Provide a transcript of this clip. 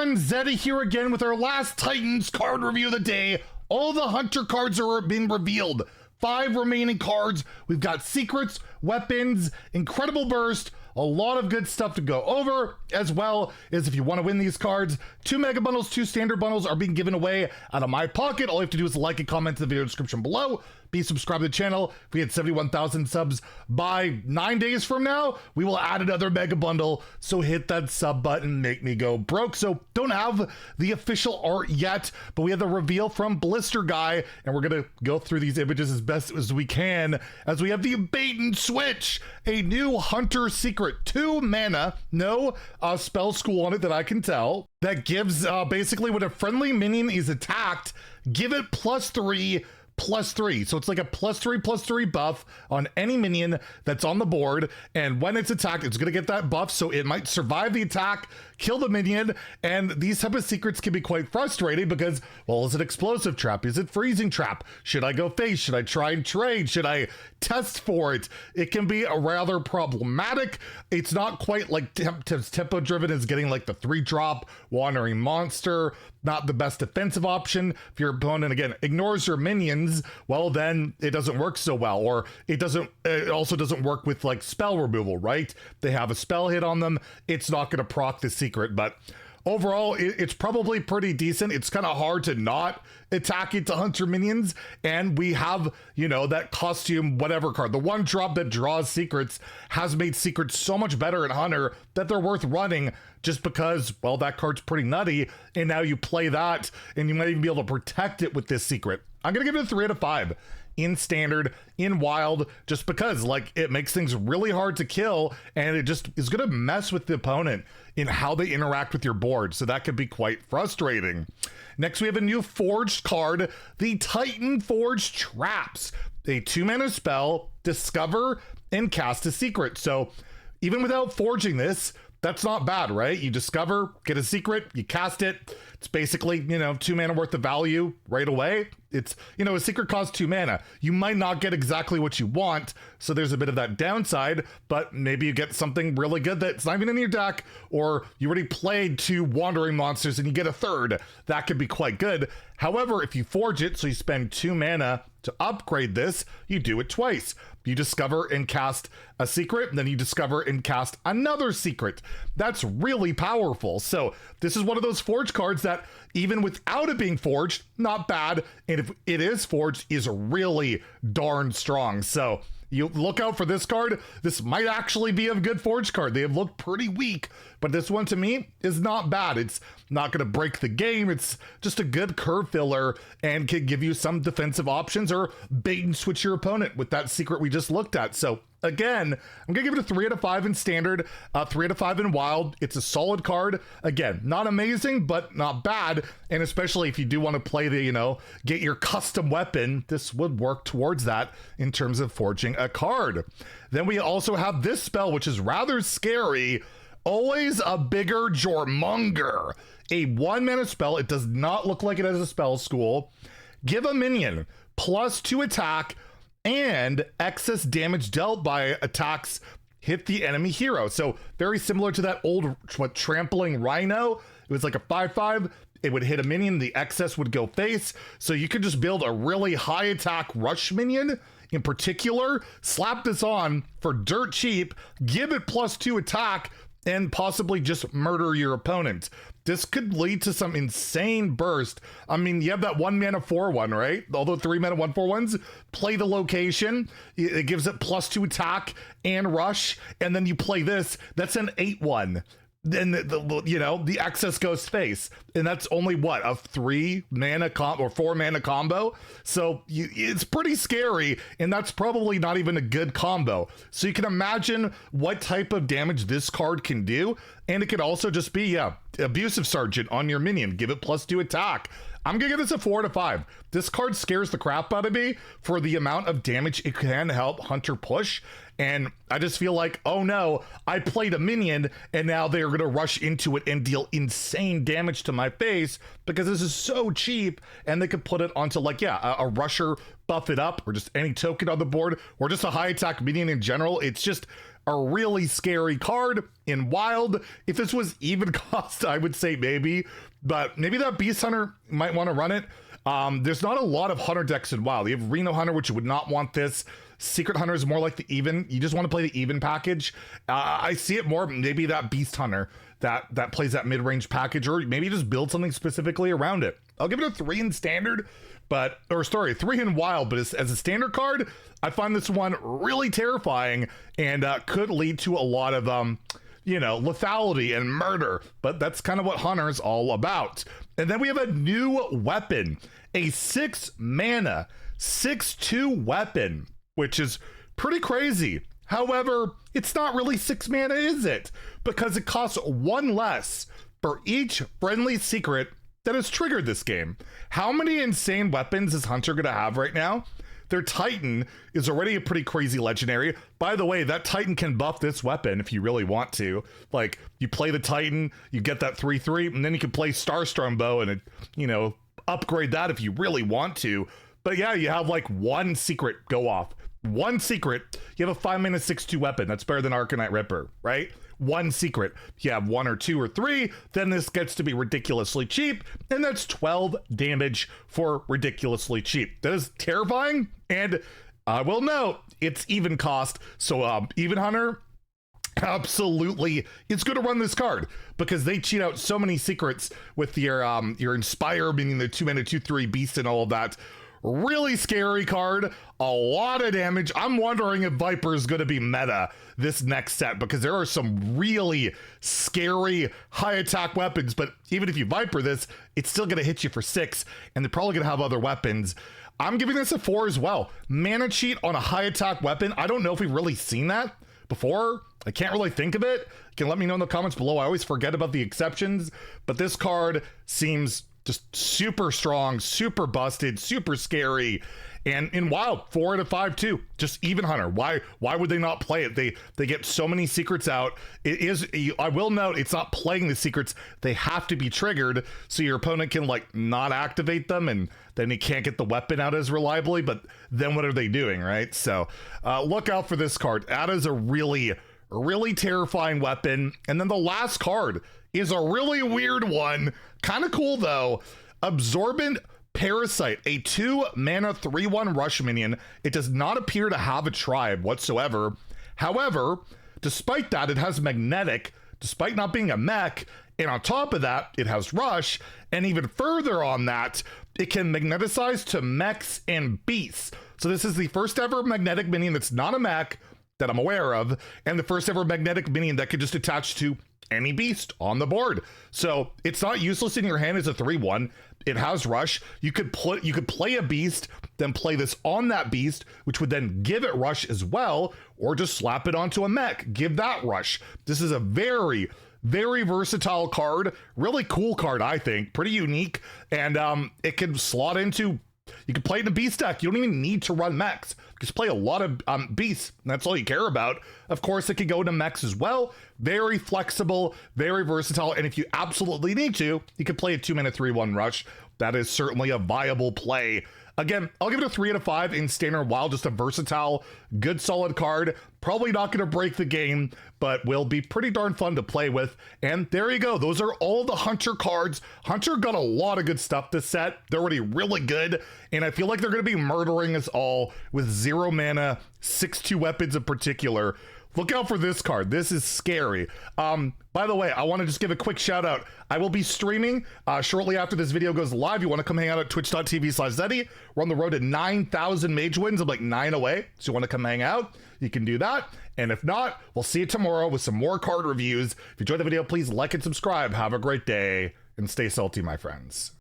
everyone, Zeddy here again with our last Titans card review of the day. All the Hunter cards are being revealed. 5 remaining cards. We've got secrets, weapons, incredible burst, a lot of good stuff to go over, as well as if you want to win these cards, 2 mega bundles, 2 standard bundles are being given away out of my pocket. All you have to do is like and comment in the video description below. Be subscribed to the channel. If we hit 71,000 subs by 9 days from now, we will add another mega bundle. So hit that sub button, make me go broke. So don't have the official art yet, but we have the reveal from Blister Guy, and we're gonna go through these images as best as we can as we have the bait and switch, a new Hunter secret, 2 mana, no spell school on it that I can tell, that gives basically when a friendly minion is attacked, give it +3/+3. So it's like a +3/+3 buff on any minion that's on the board, and when it's attacked, it's gonna get that buff, so it might survive the attack, kill the minion. And these type of secrets can be quite frustrating because, well, is it explosive trap? Is it freezing trap? Should I go face? Should I try and trade? Should I test for it? It can be a rather problematic. It's not quite like tempo driven as getting like the 3-drop wandering monster. Not the best defensive option. If your opponent, again, ignores your minions, well, then it doesn't work so well. Or it also doesn't work with like spell removal, right? They have a spell hit on them. It's not going to proc the secret, but overall, it's probably pretty decent. It's kind of hard to not attack into Hunter minions, and we have, you know, that costume whatever card. The 1-drop that draws secrets has made secrets so much better in Hunter that they're worth running just because, well, that card's pretty nutty, and now you play that, and you might even be able to protect it with this secret. I'm gonna give it a 3 out of 5. In standard, in wild, just because like it makes things really hard to kill, and it just is going to mess with the opponent in how they interact with your board, so that could be quite frustrating. Next, we have a new forged card, the Titan Forged Traps, a 2-mana spell, discover and cast a secret. So even without forging this, that's not bad, right? You discover, get a secret, you cast it. It's basically, you know, 2 mana worth of value right away. It's, you know, a secret costs 2 mana. You might not get exactly what you want, so there's a bit of that downside, but maybe you get something really good that's not even in your deck, or you already played 2 wandering monsters and you get a 3rd. That could be quite good. However, if you forge it, so you spend 2 mana to upgrade this, you do it twice. You discover and cast a secret, and then you discover and cast another secret. That's really powerful. So this is one of those forged cards that even without it being forged, not bad. And if it is forged, is really darn strong. So you look out for this card. This might actually be a good forged card. They have looked pretty weak, but this one to me is not bad. It's not going to break the game. It's just a good curve filler and can give you some defensive options or bait and switch your opponent with that secret we just looked at. So again, I'm gonna give it a 3 out of 5 in standard, 3 out of 5 in wild. It's a solid card. Again, not amazing, but not bad. And especially if you do want to play the, you know, get your custom weapon, this would work towards that in terms of forging a card. Then we also have this spell, which is rather scary. Always a bigger Jormonger. A 1-mana spell. It does not look like it has a spell school. Give a minion +2 attack and excess damage dealt by attacks hit the enemy hero. So very similar to that old trampling rhino. It was like a 5/5. It would hit a minion, the excess would go face. So you could just build a really high attack rush minion in particular, slap this on for dirt cheap, give it +2 attack, and possibly just murder your opponent. This could lead to some insane burst. I mean, you have that 1-mana 4/1, right? Although 3-mana 1/4/1s, play the location. It gives it +2 attack and rush. And then you play this, that's an 8/1. Then you know, the excess goes face, and that's only what, a 3-mana or 4-mana combo. So it's pretty scary, and that's probably not even a good combo. So you can imagine what type of damage this card can do. And it could also just be, yeah, abusive sergeant on your minion, give it +2 attack. I'm gonna give this a 4 out of 5. This card scares the crap out of me for the amount of damage it can help Hunter push. And I just feel like, oh no, I played a minion and now they're gonna rush into it and deal insane damage to my face because this is so cheap, and they could put it onto like, yeah, a rusher, buff it up, or just any token on the board, or just a high attack minion in general. It's just a really scary card in Wild. If this was even cost, I would say maybe, but maybe that Beast Hunter might want to run it. There's not a lot of Hunter decks in Wild. You have Reno Hunter, which you would not want this. Secret Hunter is more like the even. You just want to play the even package. I see it more maybe that Beast Hunter that plays that mid-range package, or maybe just build something specifically around it. I'll give it a 3 in standard, but, or sorry, 3 in Wild, but as a standard card, I find this one really terrifying and could lead to a lot of, you know, lethality and murder, but that's kind of what Hunter's all about. And then we have a new weapon, a 6 mana, 6/2 weapon, which is pretty crazy. However, it's not really 6 mana, is it? Because it costs 1 less for each friendly secret that has triggered this game. How many insane weapons is Hunter gonna have right now? Their Titan is already a pretty crazy legendary. By the way, that Titan can buff this weapon if you really want to. Like, you play the Titan, you get that 3/3, and then you can play Starstorm Bow and, you know, upgrade that if you really want to. But yeah, you have like 1 secret go off. 1 secret, you have a 5 mana 6/2 weapon. That's better than Arcanite Ripper, right? 1 secret. If you have 1 or 2 or 3, then this gets to be ridiculously cheap, and that's 12 damage for ridiculously cheap. That is terrifying, and I will note, it's even cost, so Even Hunter, absolutely, it's good to run this card, because they cheat out so many secrets with your Inspire, meaning the 2 mana 2/3 beast and all of that. Really scary card, a lot of damage. I'm wondering if Viper is going to be meta this next set, because there are some really scary high attack weapons, but even if you Viper this, it's still going to hit you for 6, and they're probably going to have other weapons. I'm giving this a 4 as well. Mana cheat on a high attack weapon. I don't know if we've really seen that before. I can't really think of it. You can let me know in the comments below. I always forget about the exceptions, but this card seems just super strong, super busted, super scary, and in Wild, 4 out of 5 too. Just Even Hunter. Why would they not play it? They get so many secrets out. It is, I will note, it's not playing the secrets. They have to be triggered, so your opponent can like not activate them, and then he can't get the weapon out as reliably. But then what are they doing, right? So look out for this card. That is a really terrifying weapon. And then the last card is a really weird one. Kind of cool though. Absorbent Parasite, a 2 mana 3/1 rush minion. It does not appear to have a tribe whatsoever. However, despite that, it has magnetic, despite not being a mech, and on top of that, it has rush, and even further on that, it can magneticize to mechs and beasts. So this is the first ever magnetic minion that's not a mech that I'm aware of, and the first ever magnetic minion that could just attach to any beast on the board. So it's not useless in your hand as a 3/1. It has rush. You could play a beast, then play this on that beast, which would then give it rush as well, or just slap it onto a mech, give that rush. This is a very versatile card, really cool card, I think, pretty unique, and it can slot into, you can play it in a beast deck. You don't even need to run mechs. Just play a lot of beasts. That's all you care about. Of course, it could go into mechs as well. Very flexible, very versatile. And if you absolutely need to, you can play a 2 mana 3/1 rush. That is certainly a viable play. Again, I'll give it a 3 out of 5 in standard Wild. Just a versatile, good, solid card. Probably not going to break the game, but will be pretty darn fun to play with. And there you go. Those are all the Hunter cards. Hunter got a lot of good stuff this set. They're already really good, and I feel like they're going to be murdering us all with 0 mana, 6/2 weapons in particular. Look out for this card. This is scary. By the way, I want to just give a quick shout out. I will be streaming shortly after this video goes live. You want to come hang out at twitch.tv/Zeddy. We're on the road to 9,000 mage wins. I'm like 9 away. So you want to come hang out? You can do that. And if not, we'll see you tomorrow with some more card reviews. If you enjoyed the video, please like and subscribe. Have a great day and stay salty, my friends.